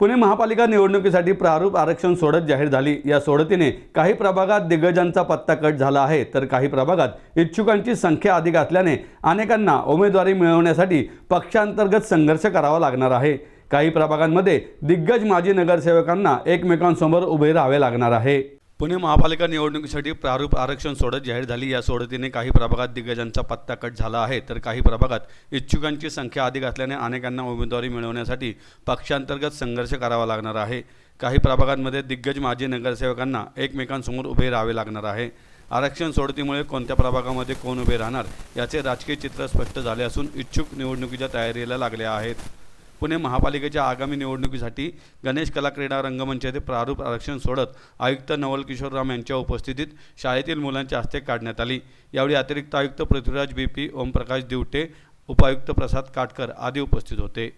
पुणे महापालिका निवडणुकीसाठी प्रारूप आरक्षण सोडत जाहीर झाली। या सोडतीने काही प्रभागात दिग्गजांचा पत्ता कट झाला आहे, तर काही प्रभागात इच्छुकांची संख्या अधिक असल्याने अनेकांना उमेदवारी मिळवण्यासाठी पक्षांतर्गत संघर्ष करावा लागणार आहे। काही प्रभागांमध्ये दिग्गज माजी नगरसेवकांना एकमेकांसमोर उभे राहावे लागणार आहे। पुणे महापालिका निवडणुकीसाठी प्रारूप आरक्षण सोडत जाहीर झाली। या सोडतीने काही प्रभागात दिग्गजांचा पत्ता कट झाला आहे, तर काही प्रभागात इच्छुकांची संख्या अधिक असल्याने अनेकांना उमेदवारी मिळवण्यासाठी पक्षांतर्गत संघर्ष करावा लागणार आहे। काही प्रभागांमध्ये दिग्गज माजी नगरसेवकांना एकमेकांसमोर उभे राहावे लागणार आहे। आरक्षण सोडतीमुळे कोणत्या प्रभागामध्ये कोण उभे राहणार याचे राजकीय चित्र स्पष्ट झाले असून इच्छुक निवडणुकीच्या तयारीला लागले आहेत। पुणे महापालिकेच्या आगामी निवडणुकीसाठी गणेश कला क्रीडा रंगमंच येथे प्रारूप आरक्षण सोडत आयुक्त नवल किशोर राम यांच्या उपस्थितीत शाळेतील मुलांच्या हस्ते काढण्यात आली। यावेळी अतिरिक्त आयुक्त पृथ्वीराज BP, ओमप्रकाश दिवटे, उपायुक्त प्रसाद काटकर आदी उपस्थित होते।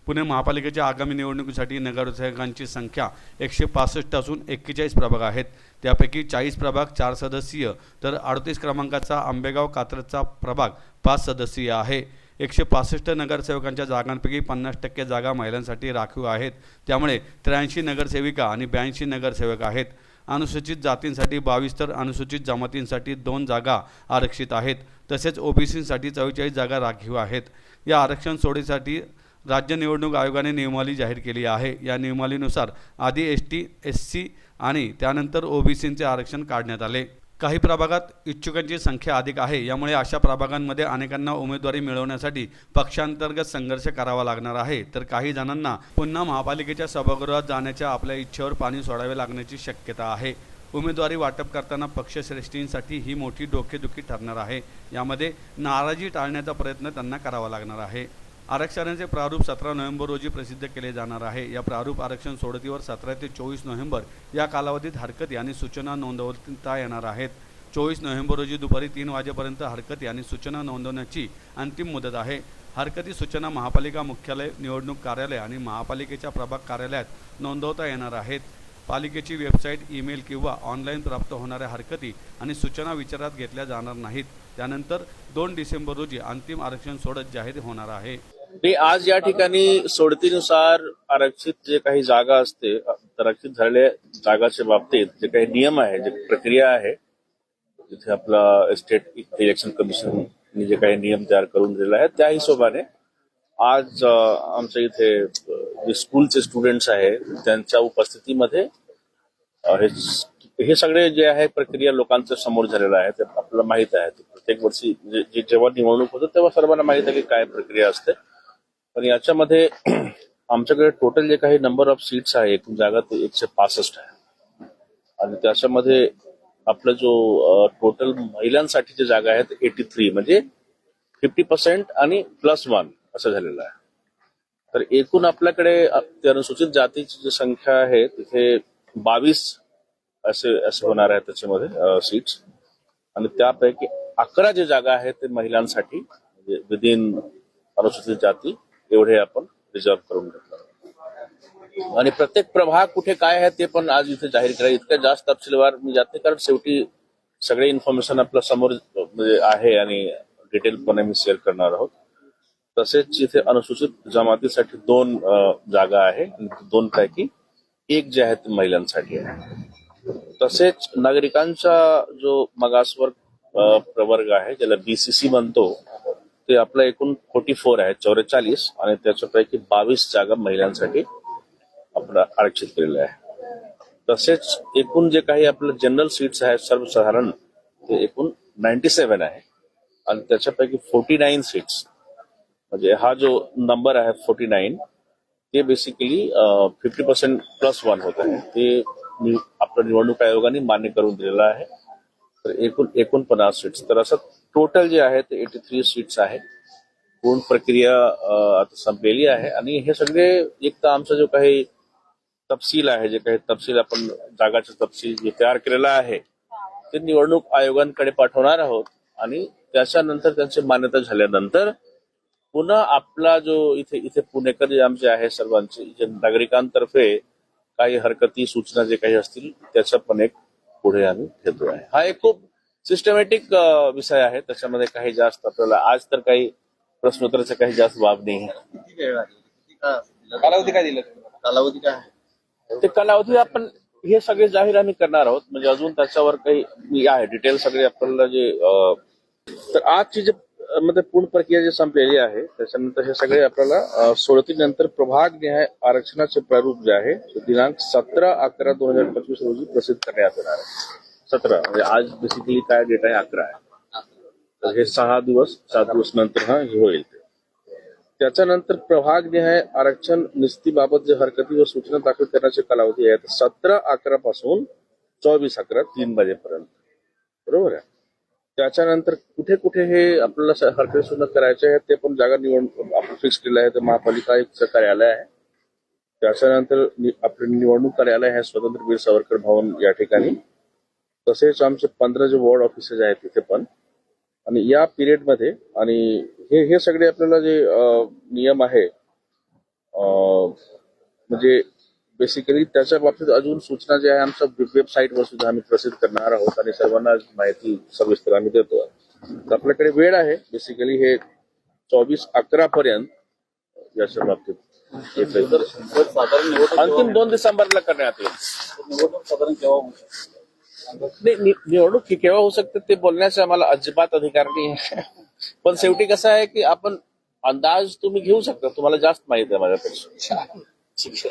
पुणे महापालिकेच्या आगामी निवडणुकीसाठी नगरसेवकांची संख्या 165 असून 41 प्रभाग आहेत। त्यापैकी 40 प्रभाग 4 सदस्यीय तर 38 क्रमांकाचा आंबेगाव कात्रजचा प्रभाग 5 सदस्यीय आहे। 165 नगरसेवकांच्या जागांपैकी 50% जागा महिलांसाठी राखीव आहेत। त्यामुळे 83 नगरसेविका आणि 82 नगरसेवक आहेत। अनुसूचित जातींसाठी 22 तर अनुसूचित जमातींसाठी 2 जागा आरक्षित आहेत। तसेच OBCसाठी 44 जागा राखीव आहेत। या आरक्षण सोडीसाठी राज्य निवडणूक आयोगाने नियमावली जाहीर केली आहे। या नियमावलीनुसार आधी ST, SC आणि त्यानंतर OBCचे आरक्षण काढण्यात आले। काही प्रभागात इच्छुकांची संख्या अधिक आहे, यामुळे अशा प्रभागांमध्ये अनेकांना उमेदवारी मिळवण्यासाठी पक्षांतर्गत संघर्ष करावा लागणार आहे, तर काही जणांना पुन्हा महापालिकेच्या सभागृहात जाण्याच्या आपल्या इच्छेवर पाणी सोडावे लागण्याची शक्यता आहे। उमेदवारी वाटप करताना पक्षश्रेष्ठींसाठी ही मोठी डोकेदुखी ठरणार आहे। यामध्ये नाराजी टाळण्याचा प्रयत्न त्यांना करावा लागणार आहे। आरक्षणाचे प्रारूप 17 नोव्हेंबर रोजी प्रसिद्ध केले जाणार आहे। या प्रारूप आरक्षण सोडतीवर 17 ते 24 नोव्हेंबर या कालावधीत हरकती आणि सूचना नोंदवता येणार आहेत। 24 नोव्हेंबर रोजी दुपारी 3 वाजेपर्यंत हरकती आणि सूचना नोंदवण्याची अंतिम मुदत आहे। हरकती सूचना महापालिका मुख्यालय, निवडणूक कार्यालय आणि महापालिकेच्या प्रभाग कार्यालयात नोंदवता येणार आहेत। पालिकेची वेबसाईट, ईमेल किंवा ऑनलाईन प्राप्त होणाऱ्या हरकती आणि सूचना विचारात घेतल्या जाणार नाहीत। त्यानंतर 2 डिसेंबर रोजी अंतिम आरक्षण सोडत जाहीर होणार आहे। आज या ठिकाणी सोडतीनुसार आरक्षित जे काही जागा असते, आरक्षित झालेल्या जागाच्या बाबतीत जे काही नियम आहे, जे प्रक्रिया आहे, तिथे आपला स्टेट इलेक्शन कमिशनने जे काही नियम तयार करून दिलेला आहे, त्या हिशोबाने आज आमच्या इथे जे स्कूलचे स्टुडंट्स आहेत त्यांच्या उपस्थितीमध्ये हे सगळे जे आहे प्रक्रिया लोकांच्या समोर झालेलं आहे। ते आपल्याला माहित आहे, प्रत्येक वर्षी जेव्हा निवडणूक होतं तेव्हा सर्वांना माहित आहे की काय प्रक्रिया असते। पण याच्यामध्ये आमच्याकडे टोटल जे काही नंबर ऑफ सीट्स आहे, एकूण जागा ते 165 आहे आणि त्याच्यामध्ये आपलं जो टोटल महिलांसाठी जे जागा आहेत 83, म्हणजे 50% आणि +1 असं झालेलं आहे। तर एकूण आपल्याकडे अनुसूचित जातीची जी संख्या आहे तिथे 22 असे होणार आहे त्याच्यामध्ये सीट्स, आणि त्यापैकी 11 जे जागा आहेत ते महिलांसाठी, म्हणजे विदिन अनुसूचित जाती एवढे आपण रिझर्व्ह करून घेतलं। आणि प्रत्येक प्रभाग कुठे काय आहे ते पण आज इथे जाहीर करायचं, इतक्या जास्त तपशीलवार मी जाते कारण शेवटी सगळे इन्फॉर्मेशन आपल्या समोर आहे आणि डिटेलपणे मी शेअर करणार आहोत। तसेच इथे अनुसूचित जमातीसाठी 2 जागा आहे आणि 2 पैकी 1 जे आहे ते महिलांसाठी आहे। तसेच नागरिकांचा जो मागासवर्ग प्रवर्ग आहे, ज्याला BCC म्हणतो, ते आपलं एकूण 44 आहे, 44, आणि त्याच्यापैकी 22 जागा महिलांसाठी आपण आरक्षित केलेल्या आहे। तसेच एकूण जे काही आपलं जनरल सीट्स आहेत सर्वसाधारण ते एकूण 97 आहे आणि त्याच्यापैकी 49 सीट्स, म्हणजे हा जो नंबर आहे 49, ते बेसिकली 50% +1 होत आहे। ते आपल्या निवडणूक आयोगाने मान्य करून दिलेलं आहे। तर एकूण 49 सीट्स, तर असं टोटल जे आहे ते 83 सीट्स आहे। पूर्ण प्रक्रिया आता संपलेली आहे आणि हे सगळे एक तर आमचा जो काही तपशील आहे, जे काही तपशील आपण जागाचा तपशील जे तयार केलेला आहे ते निवडणूक आयोगांकडे पाठवणार आहोत आणि त्याच्यानंतर त्यांची मान्यता झाल्यानंतर पुन्हा आपला जो इथे पुणेकर जे आमचे आहे सर्वांचे जे नागरिकांतर्फे काही हरकती सूचना जे काही असतील त्याचा पण एक पुढे आम्ही घेतो आहे। हा एक खूप सिस्टमॅटिक विषय आहे, त्याच्यामध्ये काही जास्त आपल्याला आज तर काही प्रश्नोत्तराचा काही जास्त बाब नाही आहे। कालावधी काय दिला? कालावधी काय आहे? ते कालावधी आपण हे सगळे जाहीर आम्ही करणार आहोत. म्हणजे अजून त्याच्यावर काही आहे डिटेल सगळे आपल्याला जे तर आजची जे म्हणजे पूर्ण प्रक्रिया जी संपलेली आहे त्याच्यानंतर हे सगळे आपल्याला सोडतीनंतर प्रभाग निहाय आरक्षणाचे प्रारूप जे आहे ते दिनांक 17/11/2025 रोजी प्रसिद्ध करण्यात येणार आहे. 17 म्हणजे आज बेसिकली काय डेट आहे 11 आहे. तर हे 7 दिवस नंतर हे होईल. त्याच्यानंतर प्रभाग निहाय आरक्षण निस्तीबाबत जे हरकती व सूचना दाखल करण्याचे कालावधी आहे 17/11 पासून 24/11 3 वाजेपर्यंत. बरोबर आहे. त्याच्यानंतर कुठे कुठे हे आपल्याला हरकती सूचना करायचे आहेत ते पण जागा निवडणूक आपण फिक्स केलं आहे. तर महापालिका आयुक्त कार्यालय आहे. त्याच्यानंतर आपलं निवडणूक कार्यालय आहे स्वतंत्र वीर सावरकर भवन या ठिकाणी. तसेच आमचे 15 जे वॉर्ड ऑफिसेस आहेत तिथे पण. आणि या पिरियडमध्ये आणि हे सगळे आपल्याला जे नियम आहे म्हणजे बेसिकली त्याच्या बाबतीत अजून सूचना जे आहे आमच्या वेबसाईटवर सुद्धा आम्ही प्रसिद्ध करणार आहोत आणि सर्वांना माहिती सविस्तर आम्ही देतो. तर आपल्याकडे वेळ आहे बेसिकली हे 24/11 पर्यंत याच्या बाबतीत. अंतिम 2 डिसेंबरला करण्यात येईल. निवडणूक साधारण केव्हा होऊ शकते? नाही निवडणूक केव्हा होऊ शकते ते बोलण्याचे आम्हाला अजिबात अधिकार नाही आहे. पण शेवटी कसं आहे की आपण अंदाज तुम्ही घेऊ शकता. तुम्हाला जास्त माहिती आहे माझ्यापेक्षा. ठीक आहे.